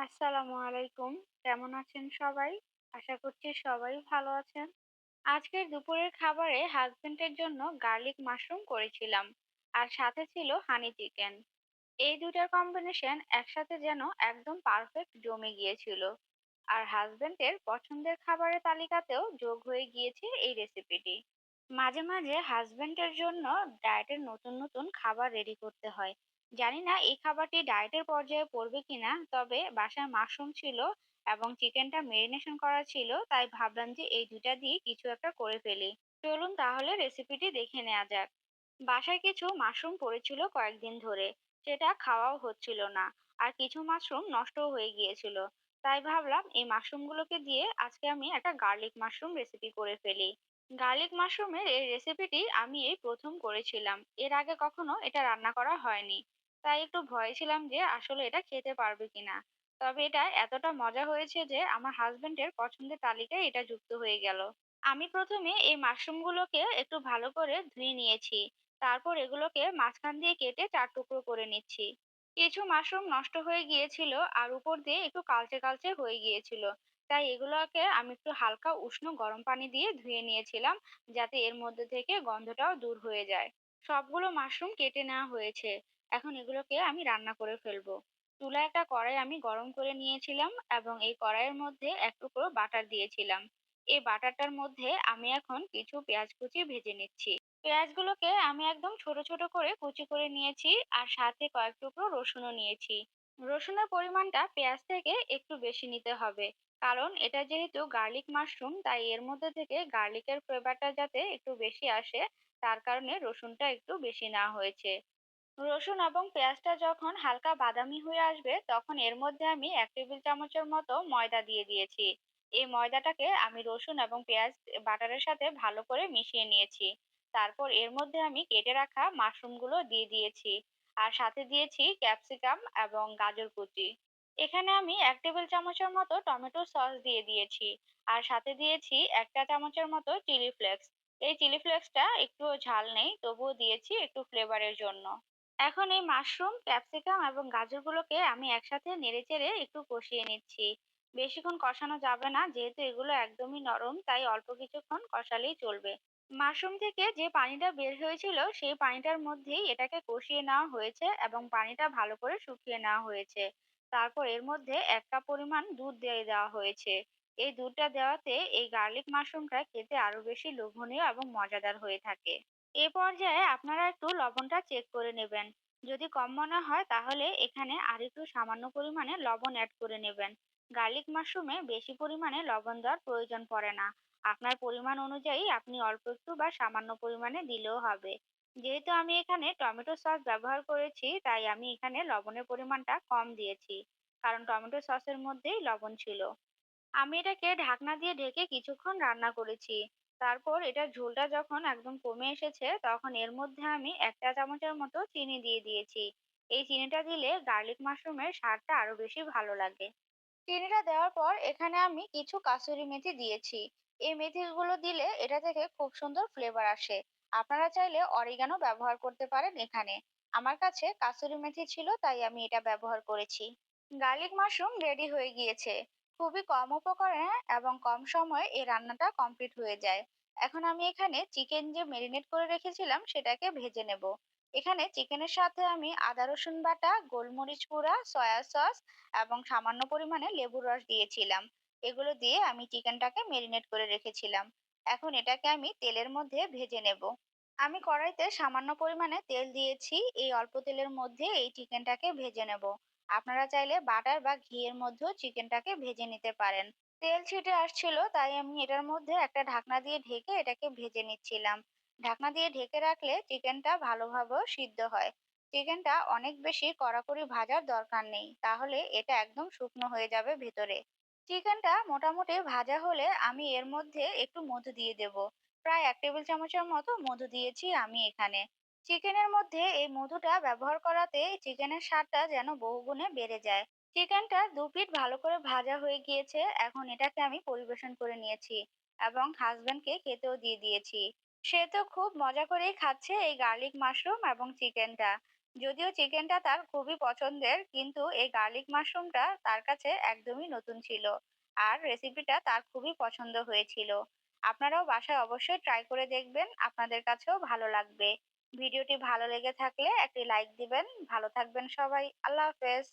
আসসালামু আলাইকুম। কেমন আছেন সবাই? আশা করছি সবাই ভালো আছেন। আজকের দুপুরের খাবারে হাসব্যান্ডের জন্য গার্লিক মাশরুম করেছিলাম। আর সাথে ছিল হানি চিকেন। এই দুইটার কম্বিনেশন একসাথে যেন একদম পারফেক্ট জমে গিয়েছিল। আর হাসব্যান্ডের পছন্দের খাবারের তালিকাতেও যোগ হয়ে গিয়েছে এই রেসিপিটি। মাঝে মাঝে হাসব্যান্ডের জন্য ডায়েটের নতুন নতুন খাবার রেডি করতে হয়। জানি না এই খাবারটি ডায়েটের পর্যায়ে পড়বে কিনা, তবে বাসায় মাশরুম ছিল এবং চিকেনটা মেরিনেশন করা ছিল, তাই ভাবলাম যে এই দুইটা দিয়ে কিছু একটা করে ফেলি। চলুন তাহলে রেসিপিটি দেখে নেওয়া যাক। বাসায় কিছু মাশরুম পড়েছিল কয়েকদিন ধরে, সেটা খাওয়াও হচ্ছিল না। আর কিছু মাশরুম নষ্টও হয়ে গিয়েছিল। তাই ভাবলাম এই মাশরুমগুলোকে দিয়ে আজকে আমি একটা গার্লিক মাশরুম রেসিপি করে ফেলি। গার্লিক মাশরুমের এই রেসিপিটি আমি এই প্রথম করেছিলাম, এর আগে কখনো এটা রান্না করা হয়নি। তাই একটু ভয়ে ছিলাম যে আসলে এটা খেতে পারবে কিনা। তবে এটা এতটা মজা হয়েছে যে আমার হাজবেন্ডের পছন্দের তালিকায় এটা যুক্ত হয়ে গেল। আমি প্রথমে এই মাশরুমগুলোকে একটু ভালো করে ধুয়ে নিয়েছি। তারপর এগুলোকে মাঝখান দিয়ে কেটে ৪ টুকরো করে নিচ্ছি। কিছু মাশরুম নষ্ট হয়ে গিয়েছিল আর উপর দিয়ে একটু কালচে কালচে হয়ে গিয়েছিল। তাই এগুলোকে আমি একটু হালকা উষ্ণ গরম পানি দিয়ে ধুয়ে নিয়েছিলাম, যাতে এর মধ্যে থেকে গন্ধটাও দূর হয়ে যায়। সবগুলো মাশরুম কেটে নেওয়া হয়েছে। এখন এগুলোকে আমি রান্না করে ফেলবো। চুলায় একটা কড়াই আমি গরম করে নিয়েছিলাম এবং এই কড়াইয়ের মধ্যে এক টুকরো বাটার দিয়েছিলাম। এই বাটারটার মধ্যে আমি এখন কিছু পেঁয়াজ কুচি ভেজে নিচ্ছি। পেঁয়াজগুলোকে আমি একদম ছোট ছোট করে কুচি করে নিয়েছি। আর সাথে কয়েক টুকরো রসুনও নিয়েছি। রসুনের পরিমাণটা পেঁয়াজ থেকে একটু বেশি নিতে হবে, কারণ এটা যেহেতু গার্লিক মাশরুম, তাই এর মধ্যে থেকে গার্লিকের ফ্লেভারটা যাতে একটু বেশি আসে, তার কারণে রসুনটা একটু বেশি নেওয়া হয়েছে। রসুন এবং পেঁয়াজটা যখন হালকা বাদামি হয়ে আসবে, তখন এর মধ্যে আমি ১ টেবিল চামচের মতো ময়দা দিয়ে দিয়েছি। এই ময়দাটাকে আমি রসুন এবং পেঁয়াজ বাটারের সাথে ভালো করে মিশিয়ে নিয়েছি। তারপর এর মধ্যে আমি কেটে রাখা মাশরুমগুলো দিয়ে দিয়েছি। আর সাথে দিয়েছি ক্যাপসিকাম এবং গাজর কুচি। এখানে আমি ১ টেবিল চামচের মতো টমেটো সস দিয়ে দিয়েছি। আর সাথে দিয়েছি ১ চা চামচের মতো চিলি ফ্লেক্স। এই চিলি ফ্লেক্সটা একটুও ঝাল নেই, তবুও দিয়েছি একটু ফ্লেভারের জন্য। এখন এই মাশরুম, ক্যাপসিকাম এবং গাজরগুলোকে আমি একসাথে নেড়েচেড়ে একটু কষিয়ে নিচ্ছি। বেশিক্ষণ কষানো যাবে না, যেহেতু এগুলো একদমই নরম, তাই অল্প কিছুক্ষণ কষালেই চলবে। মাশরুম থেকে যে পানিটা বের হয়েছিল, সেই পানিটার মধ্যেই এটাকে কষিয়ে নেওয়া হয়েছে এবং পানিটা ভালো করে শুকিয়ে নেওয়া হয়েছে। তারপর এর মধ্যে ১ কাপ পরিমাণ দুধ দিয়ে দেওয়া হয়েছে। এই দুধটা দেওয়াতে এই গার্লিক মাশরুমটা খেতে আরো বেশি লোভনীয় এবং মজাদার হয়ে থাকে। এ পর্যায়ে আপনারা একটু লবণটা চেক করে নেবেন। যদি কম মনে হয় তাহলে এখানে আরেকটু সামান্য পরিমাণে লবণ অ্যাড করে নেবেন। গার্লিক মাশরুমে বেশি পরিমাণে লবণ দেওয়ার প্রয়োজন পড়ে না। আপনার পরিমাণ অনুযায়ী আপনি অল্প একটু বা সামান্য পরিমাণে দিলেও হবে। যেহেতু আমি এখানে টমেটো সস ব্যবহার করেছি, তাই আমি এখানে লবণের পরিমাণটা কম দিয়েছি, কারণ টমেটো সসের মধ্যেই লবণ ছিল। আমি এটাকে ঢাকনা দিয়ে ঢেকে কিছুক্ষণ রান্না করেছি। তারপর এটার ঝোলটা যখন একদম কমে এসেছে, তখন এর মধ্যে আমি ১ চা চামচের মতো চিনি দিয়ে দিয়েছি। এই চিনিটা দিলে গার্লিক মাশরুমের স্বাদটা আরো বেশি ভালো লাগে। চিনিটা দেওয়ার পর এখানে আমি কিছু কাসুরি মেথি দিয়েছি। এই মেথিগুলো দিলে এটা থেকে খুব সুন্দর ফ্লেভার আসে। আপনারা চাইলে অরিগানো ব্যবহার করতে পারেন এখানে। আমার কাছে কাসুরি মেথি ছিল, তাই আমি এটা ব্যবহার করেছি। গার্লিক মাশরুম রেডি হয়ে গিয়েছে। খুবই কম উপকরণে এবং কম সময়ে এই রান্নাটা কমপ্লিট হয়ে যায়। এখন আমি এখানে চিকেন যে মেরিনেট করে রেখেছিলাম সেটাকে ভেজে নেব। এখানে চিকেনের সাথে আমি আদা রসুন বাটা, গোলমরিচ গুঁড়া, সয়া সস এবং সামান্য পরিমাণে লেবুর রস দিয়েছিলাম। এগুলো দিয়ে আমি চিকেনটাকে মেরিনেট করে রেখেছিলাম। এখন এটাকে আমি তেলের মধ্যে ভেজে নেব। আমি কড়াইতে সামান্য পরিমাণে তেল দিয়েছি। এই অল্প তেলের মধ্যে এই চিকেনটাকে ভেজে নেব। আপনারা চাইলে বাটার বা ঘিয়ের মধ্যেও চিকেনটাকে ভেজে নিতে পারেন। তেল ছিটে আসছিল, তাই আমি এটার মধ্যে একটা ঢাকনা দিয়ে ঢেকে এটাকে ভেজে নিচ্ছিলাম। ঢাকনা দিয়ে ঢেকে রাখলে চিকেনটা ভালোভাবে সিদ্ধ হয়। চিকেনটা অনেক বেশি কড়াকড়ি ভাজার দরকার নেই, তাহলে এটা একদম শুকনো হয়ে যাবে ভেতরে। চিকেনটা মোটামুটি ভাজা হলে আমি এর মধ্যে একটু মধু দিয়ে দেব। প্রায় ১ টেবিল চামচের মতো মধু দিয়েছি আমি এখানে। চিকেনের মধ্যে এই মধুটা ব্যবহার করাতে চিকেনের স্বাদটা যেন বহুগুণে বেড়ে যায়। চিকেনটা ২ পিঠ ভালো করে ভাজা হয়ে গিয়েছে। এখন এটাকে আমি পরিবেশন করে নিয়েছি এবং হাসব্যান্ডকে খেতেও দিয়ে দিয়েছি। সে তো খুব মজা করেই খাচ্ছে এই গার্লিক মাশরুম এবং চিকেনটা। যদিও চিকেনটা তার খুবই পছন্দের, কিন্তু এই গার্লিক মাশরুমটা তার কাছে একদমই নতুন ছিল। আর রেসিপিটা তার খুবই পছন্দ হয়েছিল। আপনারাও বাসায় অবশ্যই ট্রাই করে দেখবেন, আপনাদের কাছেও ভালো লাগবে। ভিডিওটি ভালো লেগে থাকলে একটি লাইক দিবেন। ভালো থাকবেন সবাই। আল্লাহ হাফেজ।